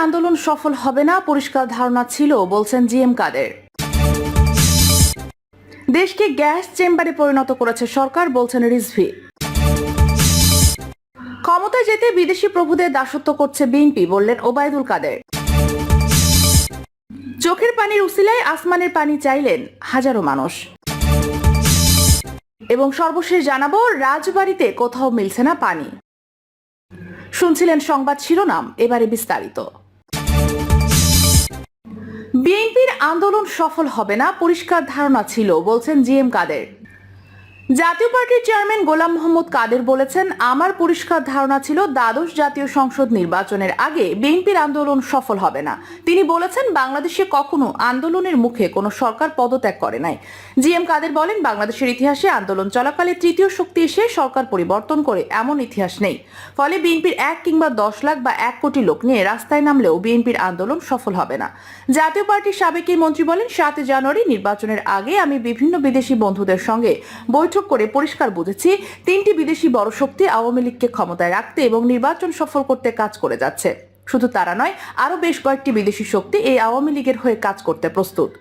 আন্দোলন সফল হবে না পরিষ্কার ধারণা ছিল বলছেন জিএম কাদের। দেশকে গ্যাস চেম্বারে পরিণত করেছে সরকার বলছেন রিজভী। ক্ষমতায় যেতে বিদেশি প্রভুদের দাসত্ব করছে বিএনপি বললেন ওবায়দুল কাদের। চোখের পানির উসিলায় আসমানের পানি চাইলেন হাজারো মানুষ। এবং সর্বশেষ জানাবো রাজবাড়িতে কোথাও মিলছে না পানি। শুনছিলেন সংবাদ শিরোনাম, এবারে বিস্তারিত। বিএনপির আন্দোলন সফল হবে না পরিষ্কার ধারণা ছিল বলছেন জিএম কাদের। জাতীয় পার্টির চেয়ারম্যান গোলাম মোহাম্মদ কাদের বলেছেন, আমার পরিষ্কার ধারণা ছিল দ্বাদশ জাতীয় সংসদ নির্বাচনের আগে বিএনপির আন্দোলন সফল হবে না। তিনি বলেছেন, বাংলাদেশে কখনো আন্দোলনের মুখে কোনো সরকার পদত্যাগ করে নাই। জিএম কাদের বলেন, বাংলাদেশের ইতিহাসে আন্দোলন চলাকালে তৃতীয় শক্তি এসে সরকার পরিবর্তন করে এমন ইতিহাস নেই। ফলে বিএনপির 1 কিংবা 10 লাখ বা 1 কোটি লোক নিয়ে রাস্তায় নামলেও বিএনপির আন্দোলন সফল হবে না। জাতীয় পার্টির সাবেক এই মন্ত্রী বলেন, 7 জানুয়ারি নির্বাচনের আগে আমি বিভিন্ন বিদেশি বন্ধুদের সঙ্গে বৈঠক করে পরিষ্কার বুঝেছি, 3টি বিদেশি বড় শক্তি আওয়ামী লীগকে ক্ষমতায় রাখতে এবং নির্বাচন সফল করতে কাজ করে যাচ্ছে। শুধু তারা নয়, আরো বেশ কয়েকটি বিদেশি শক্তি এই আওয়ামী লীগের হয়ে কাজ করতে প্রস্তুত।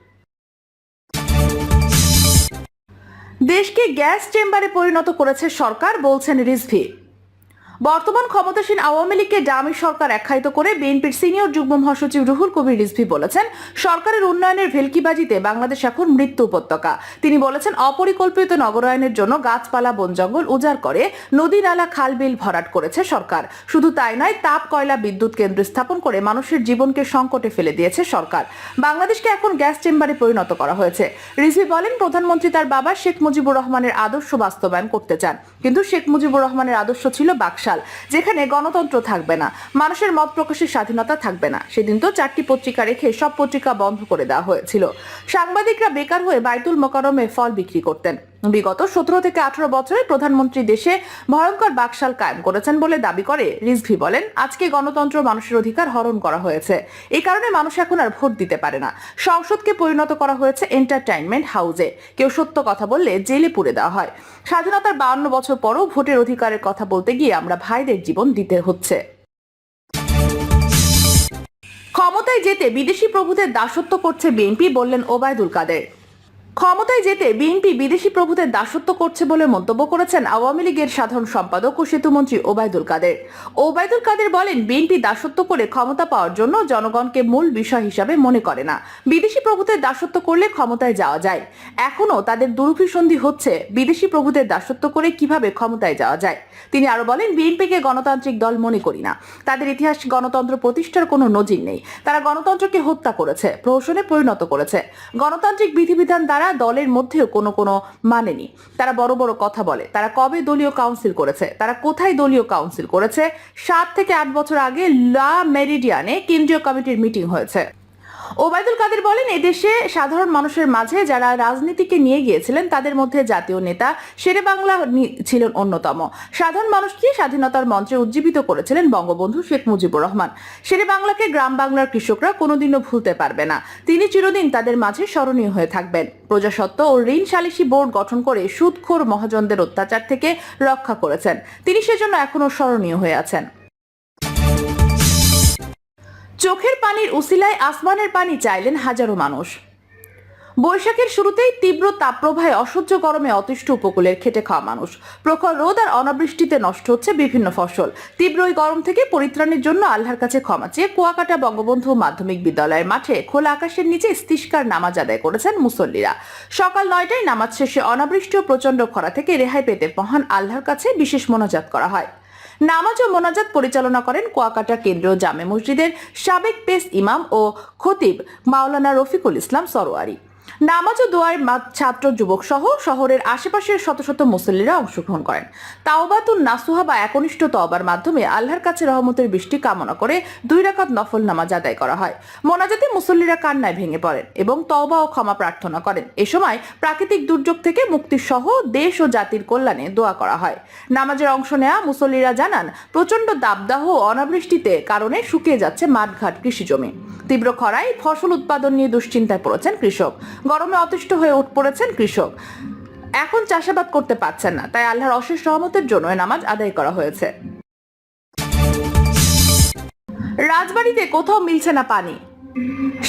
দেশকে গ্যাস চেম্বারে পরিণত করেছে সরকার বলছেন রিজভী। বর্তমান ক্ষমতাসীন আওয়ামী লীগকে ডামি সরকার আখ্যায়িত করে বিএনপির সিনিয়র যুগ্ম মহাসচিব রুহুল কবির রিজভী বলেছেন, সরকারের উন্নয়নের ভেলকিবাজিতে বাংলাদেশ এখন মৃত্যু উপত্যকা। তিনি বলেছেন, অপরিকল্পিত নগরায়নের জন্য গাছপালা বন জঙ্গল উজাড় করে নদী নালা খাল বিল ভরাট করেছে সরকার। শুধু তাই নয়, তাপ কয়লা বিদ্যুৎ কেন্দ্র স্থাপন করে মানুষের জীবনকে সংকটে ফেলে দিয়েছে সরকার। বাংলাদেশকে এখন গ্যাস চেম্বারে পরিণত করা হয়েছে। রিজভী বলেন, প্রধানমন্ত্রী তার বাবা শেখ মুজিবুর রহমানের আদর্শ বাস্তবায়ন করতে চান, কিন্তু শেখ মুজিবুর রহমানের আদর্শ ছিল বাকশাল, যেখানে গণতন্ত্র থাকবে না, মানুষের মত প্রকাশের স্বাধীনতা থাকবে না। সেদিন তো 4টি পত্রিকা রেখে সব পত্রিকা বন্ধ করে দেওয়া হয়েছিল। সাংবাদিকরা বেকার হয়ে বাইতুল মোকাররমে ফল বিক্রি করতেন। বিগত 17 থেকে 18 বছরে প্রধানমন্ত্রী দেশে ভয়ঙ্কর বাকশাল কায়েম করেছেন বলে দাবি করে রিজভী বলেন, আজকে গণতন্ত্র মানুষের অধিকার হরণ করা হয়েছে। এই কারণে মানুষ এখন আর ভোট দিতে পারে না। সংসদকে পরিণত করা হয়েছে এন্টারটেইনমেন্ট হাউসে। কেউ সত্য কথা বললে জেলে পুরে দেওয়া হয়। স্বাধীনতার 52 বছর পরও ভোটের অধিকারের কথা বলতে গিয়ে আমরা ভাইদের জীবন দিতে হচ্ছে। ক্ষমতায় যেতে বিদেশি প্রভুদের দাসত্ব করছে বিএনপি বললেন ওবায়দুল কাদের। ক্ষমতায় যেতে বিএনপি বিদেশি প্রভুদের দাসত্ব করছে বলে মন্তব্য করেছেন আওয়ামী লীগের সাধারণ সম্পাদক ও সেতুমন্ত্রী ওবায়দুল কাদের। ওবায়দুল কাদের বলেন, বিএনপি দাসত্ব করে ক্ষমতা পাওয়ার জন্য জনগণকে মূল বিষয় হিসাবে মনে করে না। বিদেশি প্রভুদের দাসত্ব করলে ক্ষমতায় যাওয়া যায়। এখনো তাদের দুরভিসন্ধি হচ্ছে বিদেশি প্রভুদের দাসত্ব করে কিভাবে ক্ষমতায় যাওয়া যায়। তিনি আরো বলেন, বিএনপিকে গণতান্ত্রিক দল মনে করি না। তাদের ইতিহাস গণতন্ত্র প্রতিষ্ঠার কোনো নজির নেই। তারা গণতন্ত্রকে হত্যা করেছে, প্রহসনে পরিণত করেছে। গণতান্ত্রিক বিধিবিধান দ্বারা দলের মধ্যেও কোনো মানেনি। তারা বড় বড় কথা বলে। তারা কবে দলীয় কাউন্সিল করেছে? তারা কোথায় দলীয় কাউন্সিল করেছে? 7 থেকে 8 বছর আগে লা মেরিডিয়ানে কেন্দ্রীয় কমিটির মিটিং হয়েছে। ওবায়দুল কাদের বলেন, এদেশে সাধারণ মানুষের মাঝে যারা রাজনীতিকে নিয়ে গিয়েছিলেন তাদের মধ্যে জাতীয় নেতা শেরেবাংলা ছিলেন অন্যতম। সাধারণ মানুষকে স্বাধীনতার মঞ্চে উজ্জীবিত করেছিলেন বঙ্গবন্ধু শেখ মুজিবুর রহমান। শেরেবাংলাকে গ্রাম বাংলার কৃষকরা কোনোদিনও ভুলতে পারবে না। তিনি চিরদিন তাদের মাঝে স্মরণীয় হয়ে থাকবেন। প্রজাস্বত্ব ও ঋণ সালিসি বোর্ড গঠন করে সুদখোর মহাজনদের অত্যাচার থেকে রক্ষা করেছেন। তিনি সেজন্য এখনো স্মরণীয় হয়ে আছেন। চোখের পানির উসিলায় আসমানের পানি চাইলেন হাজারো মানুষ। বৈশাখের শুরুতেই তীব্র তাপপ্রবাহে অসহ্য গরমে অতিষ্ঠ উপকূলের খেটে খাওয়া মানুষ। প্রখর রোদ আর অনাবৃষ্টিতে নষ্ট হচ্ছে বিভিন্ন ফসল। তীব্র এই গরম থেকে পরিত্রাণের জন্য আল্লাহর কাছে ক্ষমা চেয়ে কুয়াকাটা বঙ্গবন্ধু মাধ্যমিক বিদ্যালয়ের মাঠে খোলা আকাশের নিচে ইস্তিসকার নামাজ আদায় করেছেন মুসল্লিরা। সকাল 9টায় নামাজ শেষে অনাবৃষ্টি ও প্রচন্ড খরা থেকে রেহাই পেতে মহান আল্লাহর কাছে বিশেষ মোনাজাত করা হয়। নামাজ ও মোনাজাত পরিচালনা করেন কুয়াকাটা কেন্দ্রীয় জামে মসজিদের সাবেক পেশ ইমাম ও খতিব মাওলানা রফিকুল ইসলাম সরোয়ারি। নামাজ ও দোয়ার ছাত্র যুবক সহ শহরের আশেপাশের শত শত মুসল্লিরা অংশগ্রহণ করেন। তাওবাতুন নাসুহা বা একনিষ্ঠ তওবার মাধ্যমে আল্লাহর কাছে রহমতের বৃষ্টি কামনা করে 2 রাকাত নফল নামাজ আদায় করা হয়। মোনাজাতে মুসল্লিরা কান্নায় ভেঙে পড়েন এবং তওবা ও ক্ষমা প্রার্থনা করেন। এ সময় প্রাকৃতিক দুর্যোগ থেকে মুক্তি সহ দেশ ও জাতির কল্যাণে দোয়া করা হয়। নামাজের অংশ নেওয়া মুসল্লিরা জানান, প্রচন্ড দাবদাহ ও অনাবৃষ্টিতে কারণে শুকিয়ে যাচ্ছে মাঠঘাট কৃষিজমি। তীব্র খরায় ফসল উৎপাদন নিয়ে দুশ্চিন্তায় পড়েছেন কৃষক। গরমে অতিষ্ঠ হয়ে পড়েছেন কৃষক। এখন চাষাবাদ করতে পারছেন না, তাই আল্লাহর অশেষ রহমতের জন্য নামাজ আদায় করা হয়েছে। রাজবাড়িতে কোথাও মিলছে না পানি।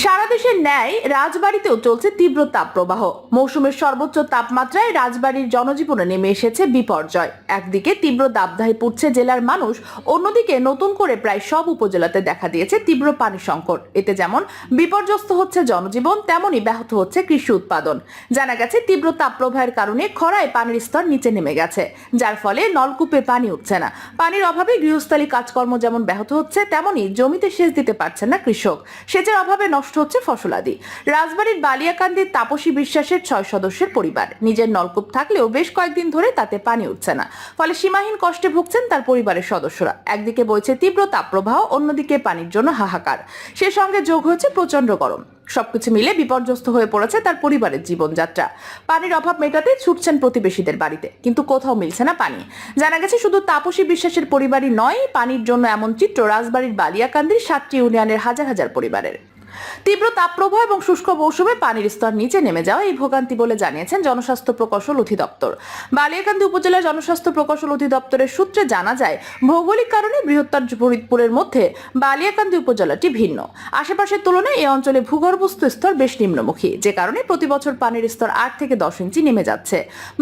সারা দেশের ন্যায় রাজবাড়িতেও চলছে তীব্র তাপপ্রবাহ। মৌসুমের সর্বোচ্চ তাপমাত্রায় রাজবাড়ির জনজীবনে নেমে এসেছে বিপর্যয়। একদিকে তীব্র দাবদাহে পড়ছে জেলার মানুষ, অন্যদিকে নতুন করে প্রায় সব উপজেলাতে দেখা দিয়েছে তীব্র পানি সংকট। এতে যেমন বিপর্যস্ত হচ্ছে জনজীবন, তেমনই ব্যাহত হচ্ছে কৃষি উৎপাদন। জানা গেছে তীব্র তাপপ্রবাহের কারণে খরায় পানির স্তর নিচে নেমে গেছে, যার ফলে নলকূপে পানি উঠছে না। পানির অভাবে গৃহস্থালী কাজকর্ম যেমন ব্যাহত হচ্ছে, তেমনই জমিতে সেচ দিতে পারছেন না কৃষক। সেচের অভাবে নষ্ট হচ্ছে ফসলাদি। রাজবাড়ির বালিয়াকান্দির তাপসী বিশ্বাসের 6 সদস্যের পরিবার। নিজের নলকূপ থাকলেও বেশ কয়েকদিন ধরে তাতে পানি উঠছে না, ফলে সীমাহীন কষ্টে ভুগছেন তার পরিবারের সদস্যরা। একদিকে বইছে তীব্র তাপপ্রবাহ, অন্যদিকে পানির জন্য হাহাকার। সে সঙ্গে যোগ হয়েছে প্রচন্ড গরম। সবকিছু মিলে বিপর্যস্ত হয়ে পড়েছে তার পরিবারের জীবনযাত্রা। পানির অভাব মেটাতে ছুটছেন প্রতিবেশীদের বাড়িতে, কিন্তু কোথাও মিলছে না পানি। জানা গেছে শুধু তাপসী বিশ্বাসের পরিবারই নয়, পানির জন্য এমন চিত্র রাজবাড়ির বালিয়াকান্দির 7টি ইউনিয়নের হাজার হাজার পরিবারের। তীব্র তাপপ্রবাহ এবং শুষ্ক মৌসুমে পানির স্তর নিচে নেমে যাওয়া এই ভোগান্তি বলে জানিয়েছেন জনস্বাস্থ্য প্রকৌশল অধিদপ্তর। বালিয়াকান্দি উপজেলা জনস্বাস্থ্য প্রকৌশল অধিদপ্তরের সূত্রে জানা যায়, ভৌগোলিক কারণে বৃহত্তর ফরিদপুরের মধ্যে বালিয়াকান্দি উপজেলাটি ভিন্ন। আশেপাশের তুলনায় এই অঞ্চলে ভূগর্ভস্থ স্তর বেশ নিম্নমুখী, যে কারণে প্রতি বছর পানির স্তর 8 থেকে 10 ইঞ্চি নেমে যাচ্ছে।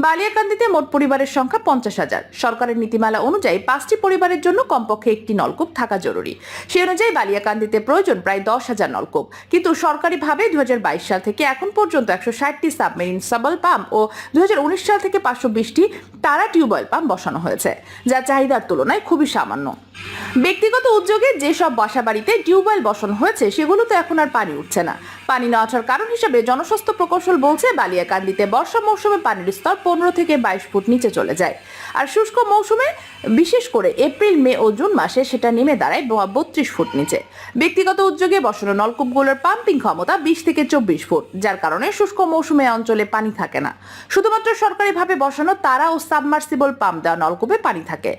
বালিয়াকান্দিতে মোট পরিবারের সংখ্যা 50,000। সরকারের নীতিমালা অনুযায়ী 5টি পরিবারের জন্য কমপক্ষে একটি নলকূপ থাকা জরুরি। সেই অনুযায়ী বালিয়াকান্দিতে প্রয়োজন প্রায় 10,000 নলকূপ। কিন্তু সরকারিভাবে 2022 সাল থেকে এখন পর্যন্ত 160টি সাবমেরিন সাবল পাম্প ও 2019 সাল থেকে 520টি তারা টিউবওয়েল পাম্প বসানো হয়েছে, যা চাহিদার তুলনায় খুবই সামান্য। ব্যক্তিগত উদ্যোগে যেসব বাসাবাড়িতে টিউবওয়েল বসানো হয়েছে, সেগুলোতে এখন আর পানি উঠছে না। পানি না ওঠার কারণ হিসেবে জনস্বাস্থ্য প্রকৌশল বলছে, বালিয়াকান্দিতে বর্ষা মৌসুমে পানির স্তর 15 থেকে 22 ফুট নিচে চলে যায়, আর শুষ্ক মৌসুমে বিশেষ করে এপ্রিল, মে ও জুন মাসে সেটা নেমে দাঁড়ায় 32 ফুট নিচে। ব্যক্তিগত উদ্যোগে বসানো নলকূপগুলোর পাম্পিং ক্ষমতা 20 থেকে 24 ফুট, যার কারণে শুষ্ক মৌসুমে অঞ্চলে পানি থাকে না। শুধুমাত্র সরকারিভাবে বসানো তারা ও সাবমার্সিবল পাম্প দেওয়া নলকূপে পানি থাকে।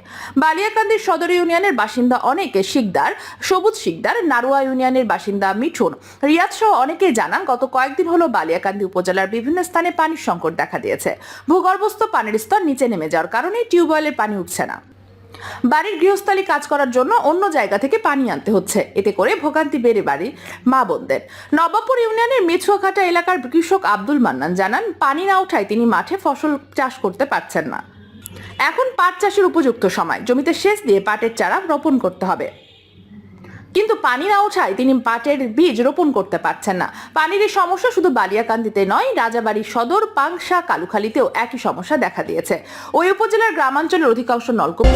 বালিয়াকান্দির সদর ইউনিয়নের বাসিন্দা অনেকে শিকদার, সবুজ শিকদার, নারুয়া ইউনিয়নের বাসিন্দা মিঠুন, রিয়াদ সহ অনেকেই জানান, গত কয়েকদিন হলো বালিয়াকান্দি উপজেলার বিভিন্ন স্থানে পানির সংকট দেখা দিয়েছে। ভূগর্ভস্থ পানির স্তর নিচে নেমে যাওয়ার কারণে টিউবওয়েলের পানি উঠছে না। বাড়ির গৃহস্থালী কাজ করার জন্য অন্য জায়গা থেকে পানি আনতে হচ্ছে। এতে করে ভোগান্তি বেড়ে বাড়ি মা বোনদের। নবাবপুর ইউনিয়নের মেছুয়াঘাটা এলাকার কৃষক আব্দুল মান্নান জানান, পানি না ওঠায় তিনি মাঠে ফসল চাষ করতে পারছেন না। এখন পাট চাষের উপযুক্ত সময়, জমিতে সেচ দিয়ে পাটের চারা রোপণ করতে হবে, কিন্তু পানি না ওঠায় তিনি পাটের বীজ রোপণ করতে পারছেন না। পানির এই সমস্যা শুধু বালিয়াকান্দিতে নয়, রাজাবাড়ী সদর, পাংশা, কালুখালীতেও একই সমস্যা দেখা দিয়েছে। ওই উপজেলার গ্রামাঞ্চলের অধিকাংশ নলকূপ